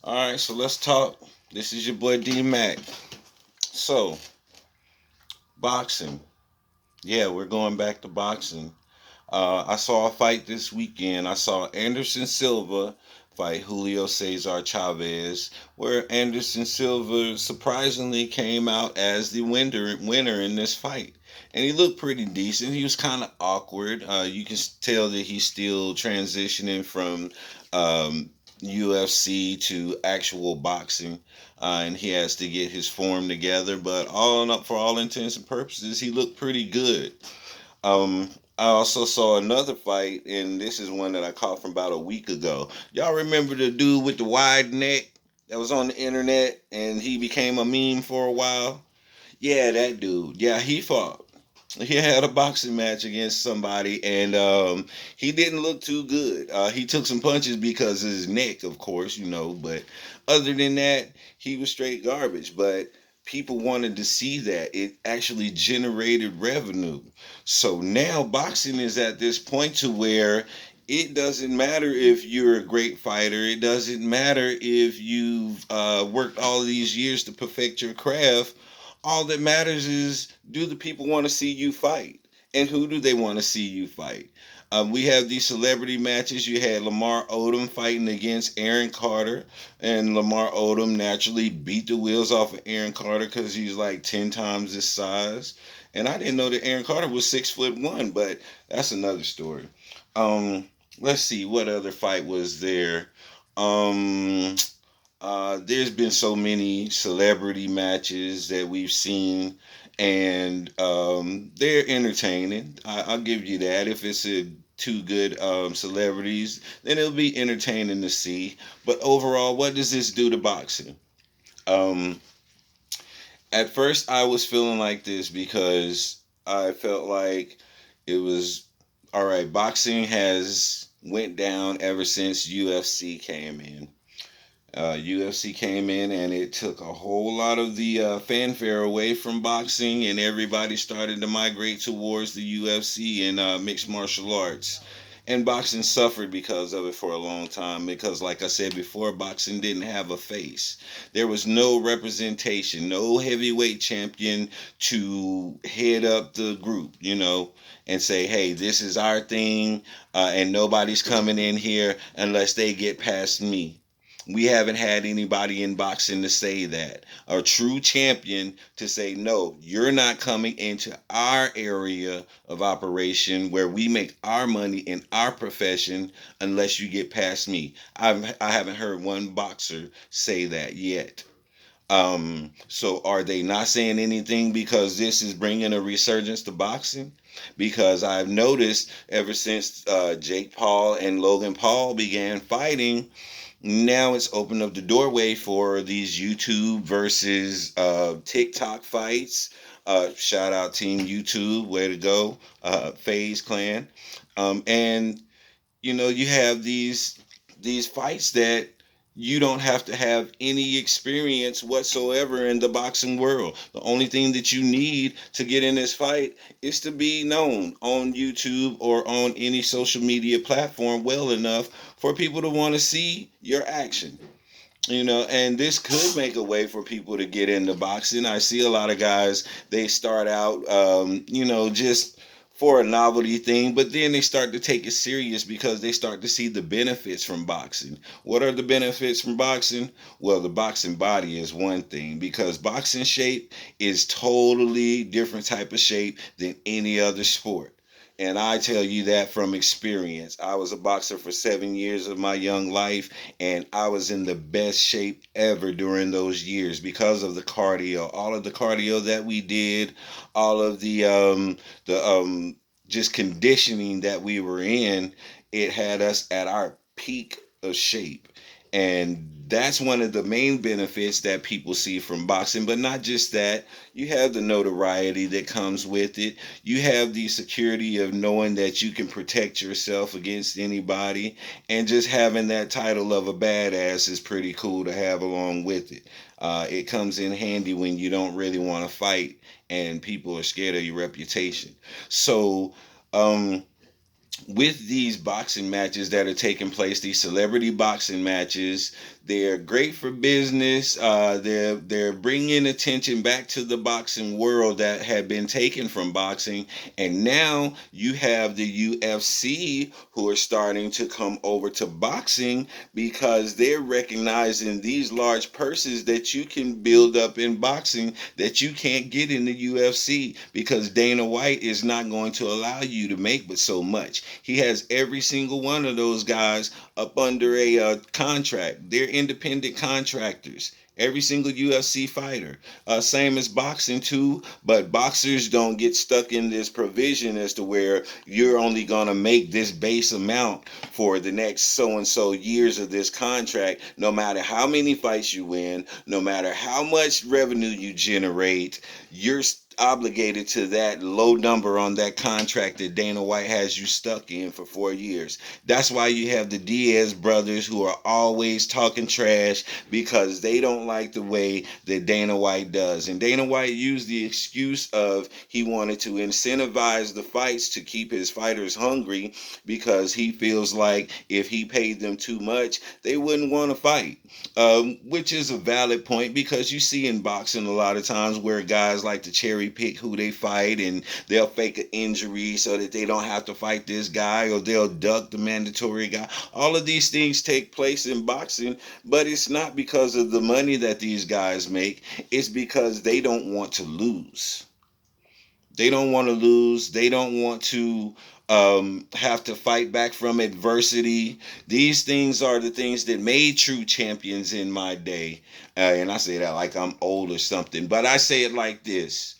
All right, so let's talk. This is your boy D Mac. So, boxing. Yeah, we're going back to boxing. I saw a fight this weekend. I saw Anderson Silva fight Julio Cesar Chavez, where Anderson Silva surprisingly came out as the winner in this fight. And he looked pretty decent. He was kind of awkward. You can tell that he's still transitioning from um, UFC to actual boxing, and he has to get his form together. But all in up, for all intents and purposes, he looked pretty good. Um, I also saw another fight, and this is one that I caught from about a week ago. Y'all remember the dude with the wide neck that was on the internet, and he became a meme for a while? Yeah, that dude. Yeah, he fought. He had a boxing match against somebody, and he didn't look too good. He took some punches because of his neck, of course, but other than that, he was straight garbage. But people wanted to see that. It actually generated revenue. So now boxing is at this point to where it doesn't matter if you're a great fighter. It doesn't matter if you've worked all these years to perfect your craft. All that matters is, do the people want to see you fight? And who do they want to see you fight? We have these celebrity matches. You had Lamar Odom fighting against Aaron Carter, and Lamar Odom naturally beat the wheels off of Aaron Carter because he's like 10 times his size. And I didn't know that Aaron Carter was 6'1", but that's another story. Um, let's see what other fight was there. Um, there's been so many celebrity matches that we've seen, and they're entertaining. I'll give you that. If it's two good celebrities, then it'll be entertaining to see. But overall, what does this do to boxing? Um, at first, I was feeling like this because I felt like it was all right. Boxing has went down ever since UFC came in. UFC came in and it took a whole lot of the fanfare away from boxing, and everybody started to migrate towards the UFC and mixed martial arts. And boxing suffered because of it for a long time because, like I said before, boxing didn't have a face. There was no representation, no heavyweight champion to head up the group, and say, hey, this is our thing, and nobody's coming in here unless they get past me. We haven't had anybody in boxing to say that. A true champion to say, no, you're not coming into our area of operation where we make our money in our profession unless you get past me. I haven't heard one boxer say that yet. So are they not saying anything because this is bringing a resurgence to boxing? Because I've noticed ever since Jake Paul and Logan Paul began fighting, now it's opened up the doorway for these YouTube versus TikTok fights. Shout out Team YouTube, way to go, FaZe Clan, and you have these fights that you don't have to have any experience whatsoever in the boxing world. The only thing that you need to get in this fight is to be known on YouTube or on any social media platform well enough for people to want to see your action. And this could make a way for people to get into boxing. I see a lot of guys, they start out, just for a novelty thing, but then they start to take it serious because they start to see the benefits from boxing. What are the benefits from boxing? Well, the boxing body is one thing because boxing shape is totally different type of shape than any other sport. And I tell you that from experience. I was a boxer for 7 years of my young life, and I was in the best shape ever during those years because of the cardio, all of the cardio that we did, all of the just conditioning that we were in. It had us at our peak of shape. And that's one of the main benefits that people see from boxing. But not just that, you have the notoriety that comes with it. You have the security of knowing that you can protect yourself against anybody. And just having that title of a badass is pretty cool to have along with it. It comes in handy when you don't really want to fight and people are scared of your reputation. So, um, with these boxing matches that are taking place, these celebrity boxing matches, they're great for business. They're bringing attention back to the boxing world that had been taken from boxing, and now you have the UFC who are starting to come over to boxing because they're recognizing these large purses that you can build up in boxing that you can't get in the UFC because Dana White is not going to allow you to make but so much. He has every single one of those guys up under a contract. They're independent contractors. Every single UFC fighter. Same as boxing too, but boxers don't get stuck in this provision as to where you're only gonna make this base amount for the next so and so years of this contract. No matter how many fights you win, no matter how much revenue you generate, you're obligated to that low number on that contract that Dana White has you stuck in for 4 years. That's why you have the Diaz brothers who are always talking trash because they don't like the way that Dana White does. And Dana White used the excuse of he wanted to incentivize the fights to keep his fighters hungry because he feels like if he paid them too much, they wouldn't want to fight. Which is a valid point because you see in boxing a lot of times where guys like to cherry pick who they fight and they'll fake an injury so that they don't have to fight this guy or they'll duck the mandatory guy. All of these things take place in boxing, but it's not because of the money that these guys make. It's because they don't want to lose. They don't want to lose. They don't want to have to fight back from adversity. These things are the things that made true champions in my day. And I say that like I'm old or something, but I say it like this.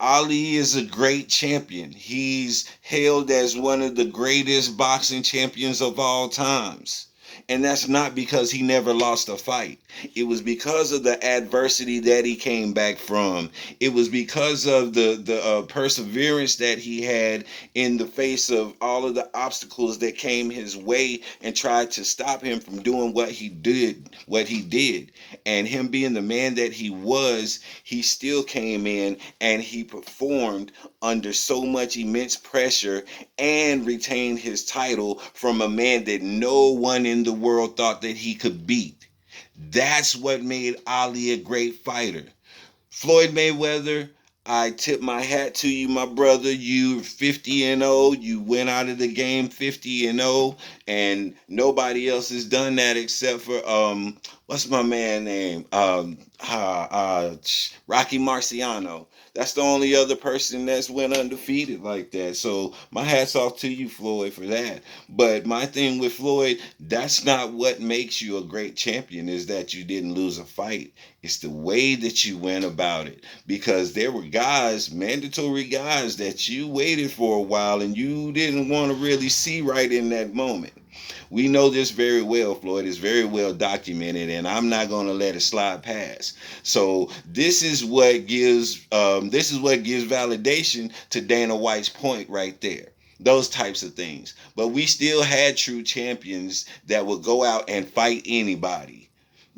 Ali is a great champion. He's hailed as one of the greatest boxing champions of all times. And that's not because he never lost a fight. It was because of the adversity that he came back from. It was because of the perseverance that he had in the face of all of the obstacles that came his way and tried to stop him from doing what he did. And him being the man that he was, he still came in and he performed under so much immense pressure and retained his title from a man that no one in the world thought that he could beat. That's what made Ali a great fighter. Floyd Mayweather, I tip my hat to you, my brother. You 50 and 0. You went out of the game 50 and 0, and nobody else has done that except for what's my man name? Rocky Marciano. That's the only other person that's went undefeated like that. So my hats off to you, Floyd, for that. But my thing with Floyd, that's not what makes you a great champion. Is that you didn't lose a fight. It's the way that you went about it. Because there were guys, mandatory guys, that you waited for a while and you didn't want to really see right in that moment. We know this very well, Floyd. It's very well documented, and I'm not going to let it slide past. So this is what gives validation to Dana White's point right there. Those types of things. But we still had true champions that would go out and fight anybody.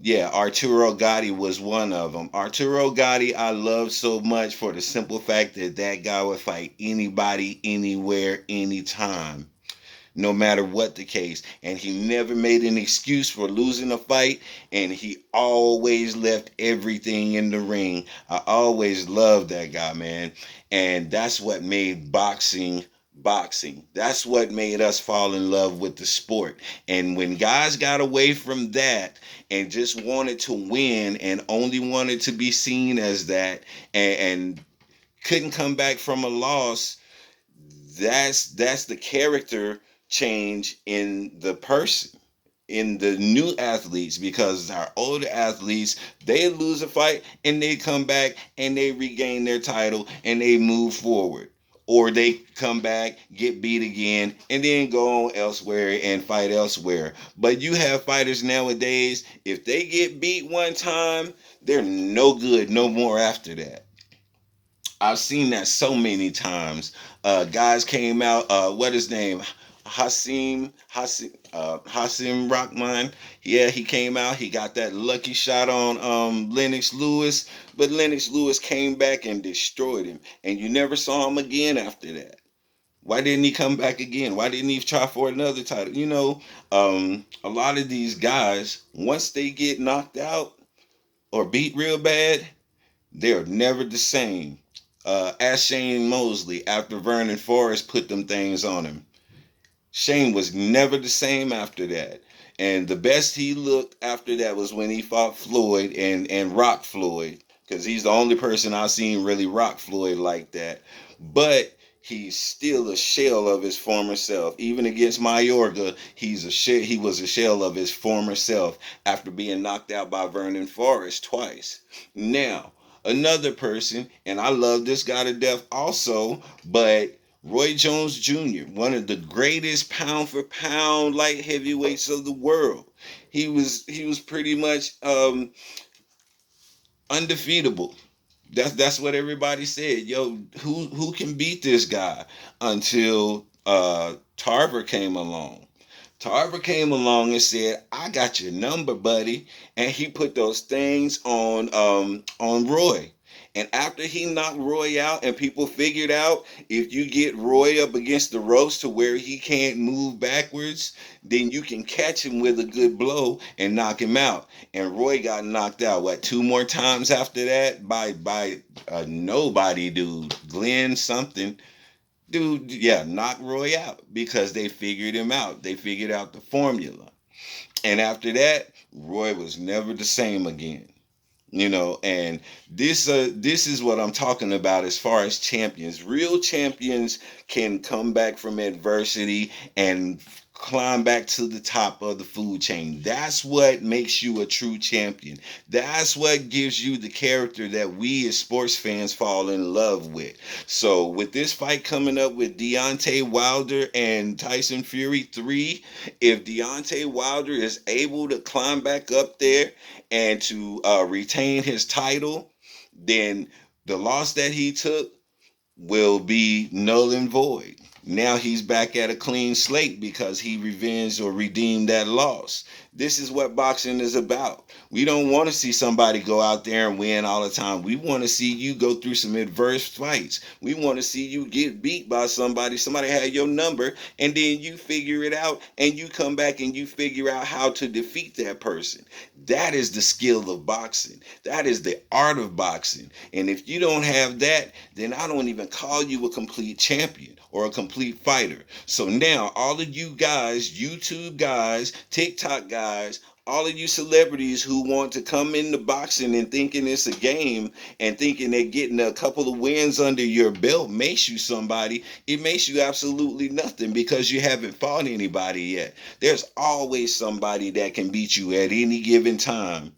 Yeah, Arturo Gotti was one of them. Arturo Gotti, I love so much for the simple fact that that guy would fight anybody, anywhere, anytime, no matter what the case. And he never made an excuse for losing a fight, and he always left everything in the ring. I always loved that guy, man. And that's what made boxing boxing. That's what made us fall in love with the sport. And when guys got away from that and just wanted to win and only wanted to be seen as that and couldn't come back from a loss, that's the character change in the person, in the new athletes, because our older athletes, they lose a fight and they come back and they regain their title and they move forward, or they come back, get beat again, and then go on elsewhere and fight elsewhere. But you have fighters nowadays, if they get beat one time, they're no good no more after that. I've seen that so many times. Guys came out. What his name? Hasim Rockman. Yeah, he came out. He got that lucky shot on Lennox Lewis, but Lennox Lewis came back and destroyed him, and you never saw him again after that. Why didn't he come back again? Why didn't he try for another title? A lot of these guys, once they get knocked out or beat real bad, they're never the same. Ask Shane Mosley after Vernon Forrest put them things on him. Shane was never the same after that. And the best he looked after that was when he fought Floyd and rocked Floyd. Because he's the only person I've seen really rock Floyd like that. But he's still a shell of his former self. Even against Mayorga, he was a shell of his former self after being knocked out by Vernon Forrest twice. Now, another person, and I love this guy to death also, but Roy Jones Jr., one of the greatest pound for pound light heavyweights of the world. He was pretty much undefeatable. That's what everybody said. Yo, who can beat this guy? Until Tarver came along. Tarver came along and said, "I got your number, buddy," and he put those things on Roy. And after he knocked Roy out, and people figured out if you get Roy up against the ropes to where he can't move backwards, then you can catch him with a good blow and knock him out. And Roy got knocked out what, two more times after that by nobody, dude, Glenn something. Dude, yeah, knock Roy out because they figured him out. They figured out the formula. And after that, Roy was never the same again. And this is what I'm talking about as far as champions. Real champions can come back from adversity and climb back to the top of the food chain. That's what makes you a true champion. That's what gives you the character that we as sports fans fall in love with. So with this fight coming up with Deontay Wilder and Tyson Fury 3, if Deontay Wilder is able to climb back up there and to retain his title, then the loss that he took will be null and void. Now he's back at a clean slate because he revenged or redeemed that loss. This is what boxing is about. We don't want to see somebody go out there and win all the time. We want to see you go through some adverse fights. We want to see you get beat by somebody had your number, and then you figure it out and you come back and you figure out how to defeat that person. That is the skill of boxing. That is the art of boxing. And if you don't have that, then I don't even call you a complete champion or a complete fighter. So now, all of you guys, YouTube guys, TikTok guys, all of you celebrities who want to come into boxing and thinking it's a game and thinking that getting a couple of wins under your belt makes you somebody, it makes you absolutely nothing because you haven't fought anybody yet. There's always somebody that can beat you at any given time.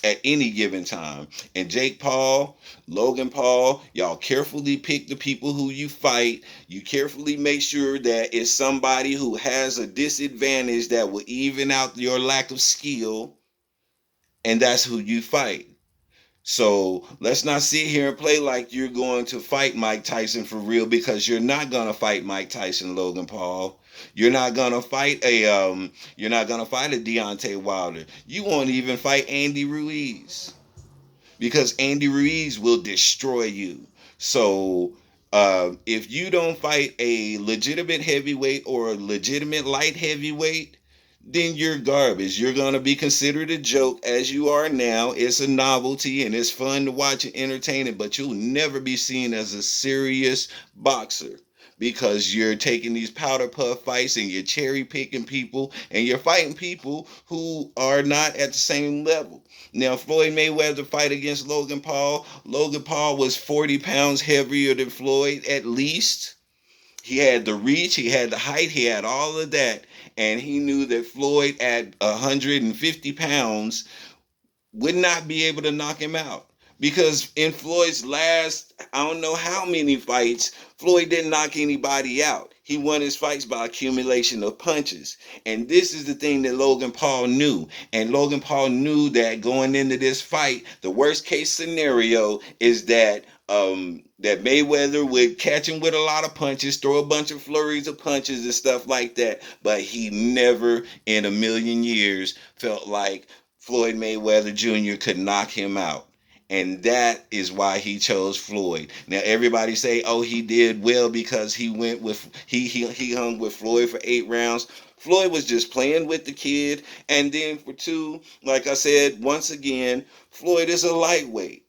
At any given time. And Jake Paul, Logan Paul, y'all carefully pick the people who you fight. You carefully make sure that it's somebody who has a disadvantage that will even out your lack of skill, and that's who you fight. So let's not sit here and play like you're going to fight Mike Tyson for real, because you're not gonna fight Mike Tyson, Logan Paul. You're not gonna fight a Deontay Wilder. You won't even fight Andy Ruiz because Andy Ruiz will destroy you. So if you don't fight a legitimate heavyweight or a legitimate light heavyweight, then you're garbage. You're going to be considered a joke as you are now. It's a novelty and it's fun to watch and entertain it, but you'll never be seen as a serious boxer because you're taking these powder puff fights and you're cherry picking people and you're fighting people who are not at the same level. Now, Floyd Mayweather fight against Logan Paul. Logan Paul was 40 pounds heavier than Floyd at least. He had the reach, he had the height, he had all of that. And he knew that Floyd at 150 pounds would not be able to knock him out. Because in Floyd's last, I don't know how many fights, Floyd didn't knock anybody out. He won his fights by accumulation of punches. And this is the thing that Logan Paul knew. And Logan Paul knew that going into this fight, the worst case scenario is that Mayweather would catch him with a lot of punches, throw a bunch of flurries of punches and stuff like that. But he never in a million years felt like Floyd Mayweather Jr. could knock him out. And that is why he chose Floyd. Now everybody say, "Oh, he did well because he went with he hung with Floyd for 8 rounds." Floyd was just playing with the kid, and then for two, like I said, once again, Floyd is a lightweight.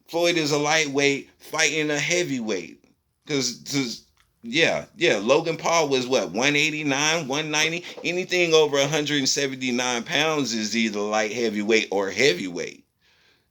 Floyd is a lightweight fighting a heavyweight. Because yeah, Logan Paul was what, 189, 190? Anything over 179 pounds is either light heavyweight or heavyweight.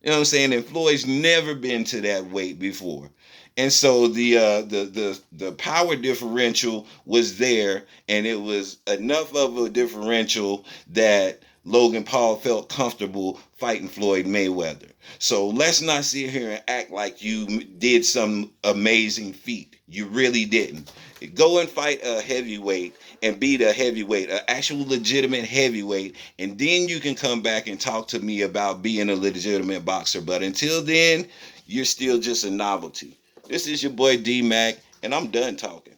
You know what I'm saying? And Floyd's never been to that weight before. And so the power differential was there, and it was enough of a differential that Logan Paul felt comfortable fighting Floyd Mayweather. So let's not sit here and act like you did some amazing feat. You really didn't. Go and fight a heavyweight and beat a heavyweight, an actual legitimate heavyweight, and then you can come back and talk to me about being a legitimate boxer. But until then, you're still just a novelty. This is your boy D Mac, and I'm done talking.